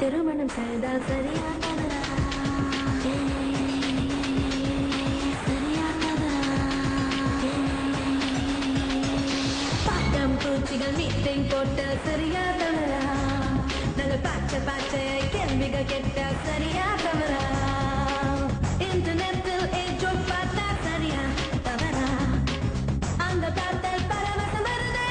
திருமணம் செய்தால் சரியா தவறா சரியா தவறா பாட்டம் பூச்சிகள் மீட்டிங் போட்ட சரியா தவறா நாங்கள் பச்சை கேள்விகள் கேட்ட சரியா தவறா இன்டர்நெட்டில் ஏஜோக் பார்த்தா சரியா தவறா அந்த பார்த்தல் பரவசம் வருதே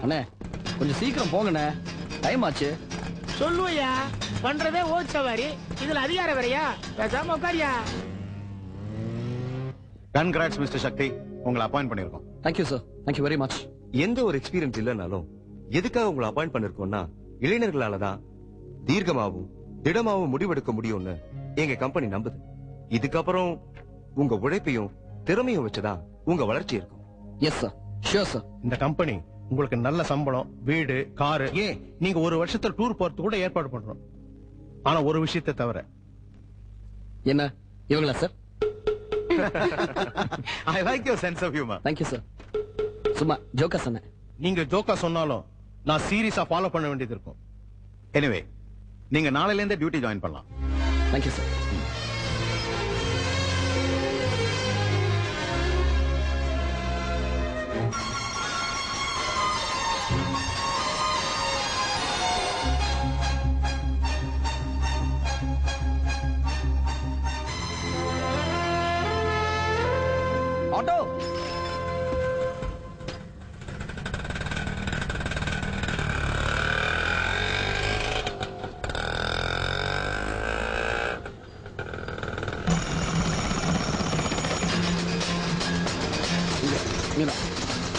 அண்ணே கொஞ்சம் சீக்கிரம் போங்கண்ணே, டைம் ஆச்சு. சொல்லுவையா, பண்றதே ஓட் சவாரி, இதுல அதிகாரம் வரையா? பேசாம உட்காரியா. கன்கிராட்ஸ் மிஸ்டர் சக்தி. உங்களை அப்பாயிண்ட் பண்ணிருக்கோம். Thank you sir, thank you very much. எந்த ஒரு எக்ஸ்பீரியன்ஸ் இல்லைனாலும் எதுக்காக உங்களை அப்பாயிண்ட் பண்ணிருக்கோம்னா இளைஞர்களாலதான் தீர்க்கமாவும் திடமாவும் முடிவெடுக்க முடியும்னு எங்க கம்பெனி நம்புது. இதுக்கப்புறம் உங்க உழைப்பையும் திறமையும் வச்சுதான் உங்க வளர்ச்சி இருக்கும். Yes sir, sure sir. இந்த கம்பெனி உங்களுக்கு நல்ல சம்பளம், வீடு, காரு, ஏன் நீங்க ஒரு வருஷத்துல டூர் போறதுக்கு கூட ஏற்பாடு பண்றோம். ஆனா ஒரு விஷயத்தை தவிர. என்ன இவங்களா sir? I like your sense of humor. Thank you sir. சும்மா ஜோக்கா சொன்னேன். நீங்க ஜோக்கா சொன்னாலும் நான் சீரியஸா ஃபாலோ பண்ண வேண்டியது இருக்கும். எனிவே, நீங்க நாளையில இருந்தே டியூட்டி ஜாயின் பண்ணலாம். Thank you sir. ஆட்டோ.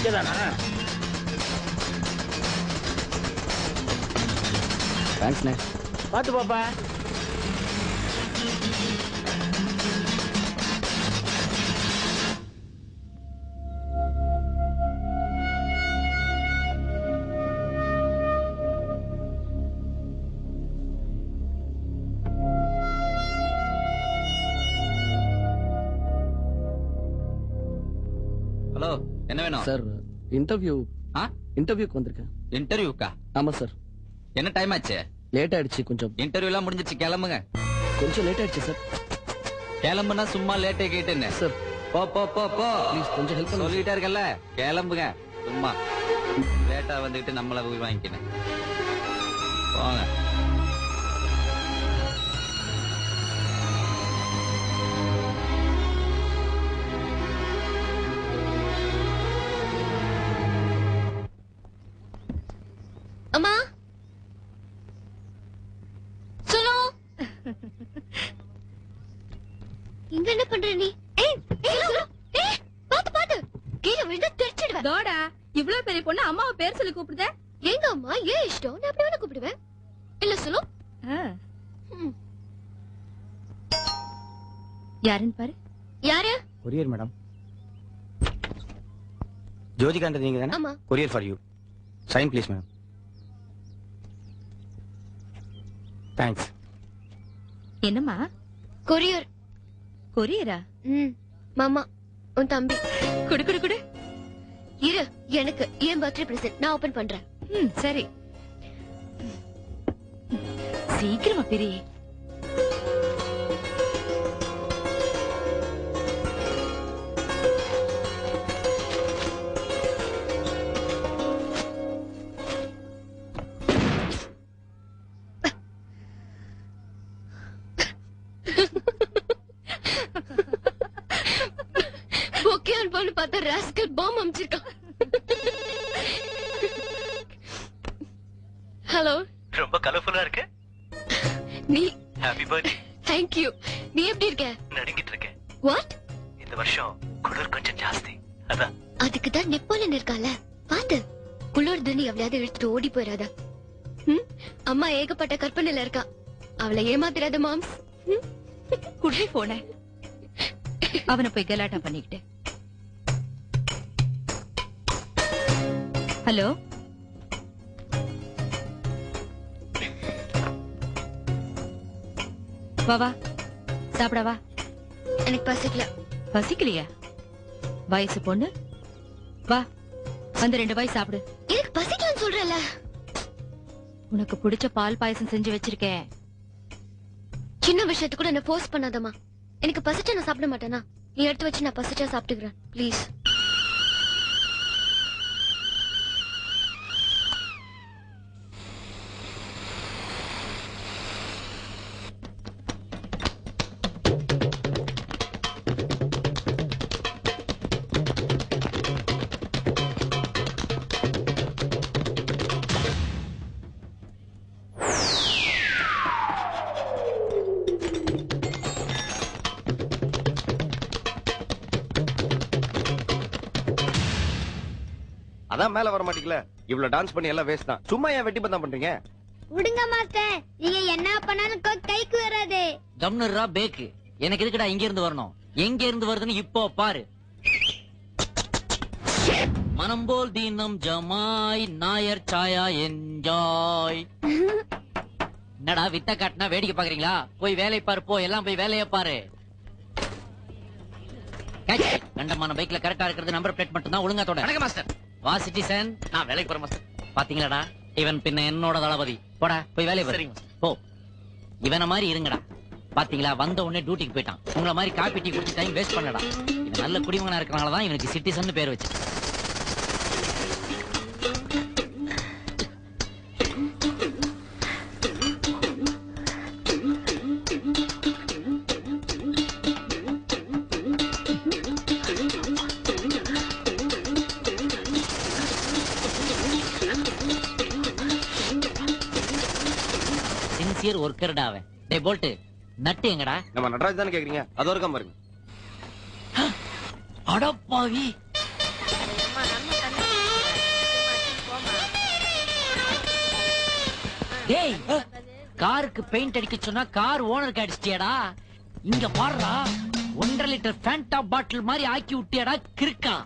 இங்கதானா? தேங்க்ஸ்ண்ணே. பாத்து பாப்பா. ஹலோ, என்ன வேணும் சார் இன்டர்வியூ ஆ? இன்டர்வியூக்கு வந்திருக்கேன். இன்டர்வியூக்கா? ஆமா சார். என்ன டைம் ஆச்சு? லேட் ஆயிடுச்சு கொஞ்சம். இன்டர்வியூ எல்லாம் முடிஞ்சிச்சு, கிளம்புங்க. கொஞ்சம் லேட் ஆயிடுச்சு சார். கிளம்புனா சும்மா லேட்டே கேட்டுன்னு சார் போ போ போ போ. ப்ளீஸ் கொஞ்சம் ஹெல்ப் பண்ணுங்க. சொல்லிட்டே இருக்கல, கிளம்புங்க. சும்மா லேட்டா வந்துட்டு நம்மள போய் வாங்கிக்கணும். போங்க. அம்மா சொல்லு. இங்க என்ன பண்ற நீ? பாத்து பாத்து கீழே விழுந்து தெரிச்சிடுவேன். தோடா, இவ்வளவு பெரிய பொண்ணு அம்மாவை பேர் சொல்லி கூப்பிடுத? எங்க அம்மா ஏன் இஷ்டம், நான் அப்படி வேணா கூப்பிடுவேன். இல்ல சொல்லு. யாருன்னு பாரு. யாரு? Courier madam. ஜோதிகான்றது நீங்க தானே? ஆமா. Courier for you. Sign please madam. Thanks. என்னம்மா கொரியர். கொரியரா? மாமா உன் தம்பி. குடு குடு குடு. இரு, எனக்கு என் பர்த்டே பிரசன்ட் நான் ஓபன் பண்றேன். சரி, சீக்கிரமா பிரி. பொக்கே அனுப்பான்னு பார்த்தா ராஸ்கல் பாம் அமிச்சிருக்கான். ஹலோ. ரொம்ப கலர்ஃபுல்லா இருக்கு. நீ ஹாப்பி பர்த்டே. Thank you. நீ எப்படி இருக்க? நடுங்கிட்டு இருக்கேன். வாட்? இந்த வருஷம் குளிர் கொஞ்சம் ஜாஸ்தி. அதான். அதுக்கு தான் நெப்போலியன் இருக்கால, பாத்து. குளிர்துன்னு எவ்வளவு இழுத்துட்டு ஓடி போயிடாத. அம்மா ஏகப்பட்ட கற்பனையில இருக்கா, அவளை ஏமாத்திராத மாம்ஸ். குடி போன அவனை போய் கலாட்டா பண்ணிக்கிட்டு. ஹலோ, வா வா சாப்பிட வா. எனக்கு பசிக்கல. பசிக்கலையா? வயசு பொண்ணு, வா அந்த 2 வாய் சாப்பிடு. எனக்கு பசிக்கலன்னு சொல்றல. உனக்கு பிடிச்ச பால் பாயசம் செஞ்சு வச்சிருக்கேன். சின்ன விஷயத்துக்கு கூட என்ன ஃபோர்ஸ் பண்ணாதம்மா. எனக்கு பசிச்சா நான் சாப்பிட மாட்டேனா? நீ எடுத்து வச்சு நான் பசிச்சா சாப்பிட்டுக்கிறேன் ப்ளீஸ். அதான் மேல வர மாட்டீங்களா? இவ்வளவு டான்ஸ் பண்ணி எல்லாம் வேஸ்ட் தான். சும்மா ஏன் வெட்டி பந்தம் பண்றீங்க? விடுங்க மாஸ்டர், நீங்க என்ன பண்ணாலும் கைக்கு வராது. கம்னர்ரா பேக்கு. எனக்கு எதுக்குடா இங்க இருந்து வரணும்? எங்க இருந்து வருதுன்னு இப்போ பாரு. மனம் போல் தீனம் ஜமாய் நாயர் சாயா என்ஜாய். என்னடா வித்த காட்டினா வேடிக்கை பாக்குறீங்களா? போய் வேலை பாரு, போ எல்லாம் போய் வேலையை பாரு. கண்டமான பைக்ல கரெக்டா இருக்கிறது நம்பர் பிளேட் மட்டும் தான் ஒழுங்கா தொட. மாஸ்டர் வா சிட்டிசன், நான் வேலைக்கு போறேன் மாஸ்டர். பாத்தீங்களாடா, இவன் பின்ன என்னோட தளபதி. போடா போய் வேலையை பாரு. போ. இவன மாதிரி இருங்கடா. பாத்தீங்களா, வந்த உடனே டியூட்டிக்கு போயிட்டான். உங்களை மாதிரி காப்பி டீ குடிச்சு டைம் வேஸ்ட் பண்ணடா. இவன் நல்ல குடிமகனா இருக்கனாலதான் இவனுக்கு சிட்டிசன் பேர் வச்சு. சின்சியர் ஒர்க்கர்டா அவன். டேய் போல்ட், நட்டு எங்கடா? நம்ம நடராஜ் தானே கேக்குறீங்க? அது வரைக்கும் பாருங்க. அடப்பாவி. டேய், காருக்கு பெயிண்ட் அடிக்க சொன்னா கார் ஓனருக்கு அடிச்சிட்டியாடா? இங்க பாருடா, 1.5 லிட்டர் ஃபேண்டா பாட்டில் மாதிரி ஆக்கி விட்டியாடா கிறுக்கா.